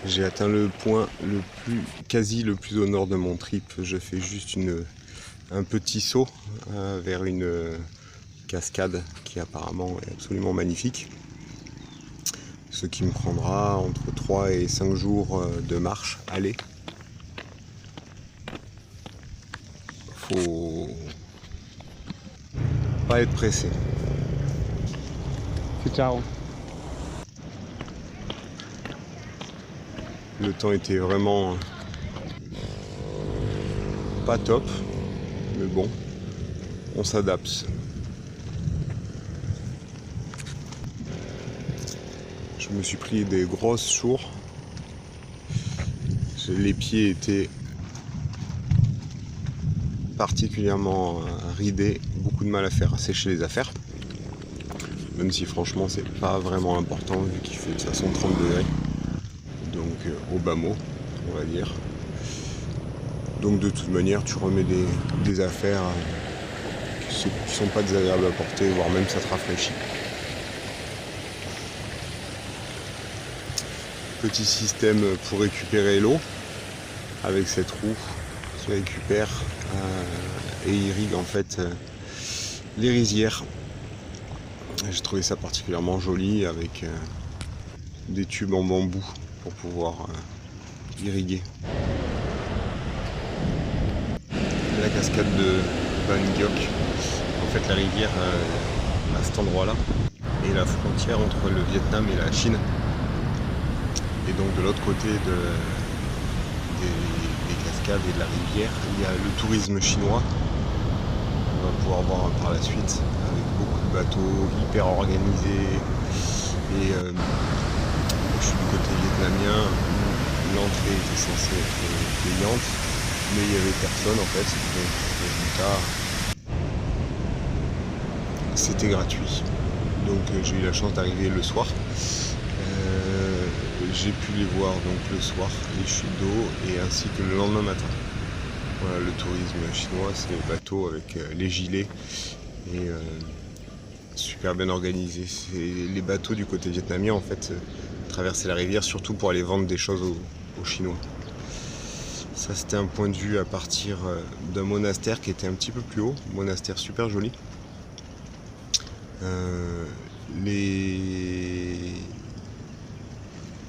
J'ai atteint le point quasi le plus au nord de mon trip. Je fais juste un petit saut vers une cascade qui apparemment est absolument magnifique. Ce qui me prendra entre 3 et 5 jours de marche aller. Faut pas être pressé. Ciao. Le temps était vraiment pas top, mais bon, on s'adapte. Je me suis pris des grosses chours. Les pieds étaient particulièrement ridés, beaucoup de mal à faire sécher les affaires. Même si franchement c'est pas vraiment important vu qu'il fait de toute façon 30 degrés. Donc au bas mot, on va dire. Donc de toute manière tu remets des affaires qui sont pas désagréables à porter, voire même ça te rafraîchit. Petit système pour récupérer l'eau avec cette roue qui récupère et irrigue en fait les rizières. J'ai trouvé ça particulièrement joli avec des tubes en bambou pour pouvoir irriguer. La cascade de Ban-Gyok, en fait la rivière à cet endroit là est la frontière entre le Vietnam et la Chine. Et donc de l'autre côté des cascades et de la rivière, il y a le tourisme chinois. On va pouvoir voir par la suite avec beaucoup de bateaux hyper organisés. Et je suis du côté vietnamien où l'entrée était censée être payante, mais il n'y avait personne en fait. Donc résultat, c'était gratuit. Donc j'ai eu la chance d'arriver le soir. J'ai pu les voir donc le soir, les chutes d'eau, et ainsi que le lendemain matin. Voilà, le tourisme chinois, c'est les bateaux avec les gilets et super bien organisés. Les bateaux du côté vietnamien en fait traversaient la rivière surtout pour aller vendre des choses aux Chinois. Ça c'était un point de vue à partir d'un monastère qui était un petit peu plus haut, monastère super joli. Les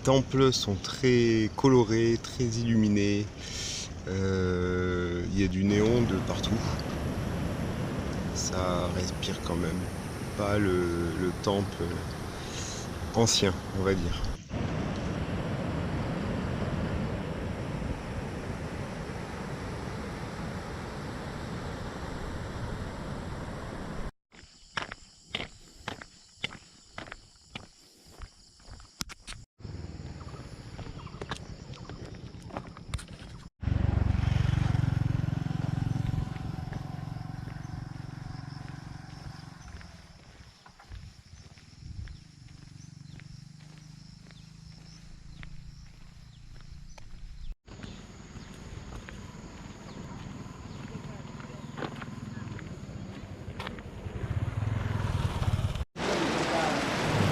temples sont très colorés, très illuminés. Il y a du néon de partout. Ça respire quand même pas le temple ancien, on va dire.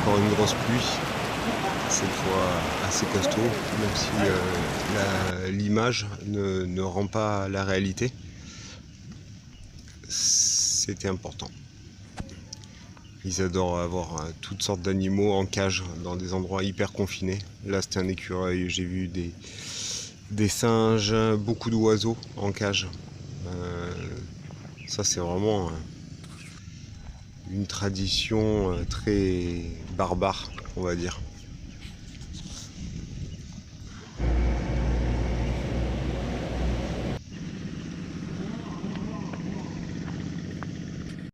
Encore une grosse pluie, cette fois assez costaud, même si l'image ne rend pas la réalité. C'était important. Ils adorent avoir toutes sortes d'animaux en cage dans des endroits hyper confinés. Là c'était un écureuil, j'ai vu des singes, beaucoup d'oiseaux en cage. Ça c'est vraiment une tradition très barbare, on va dire.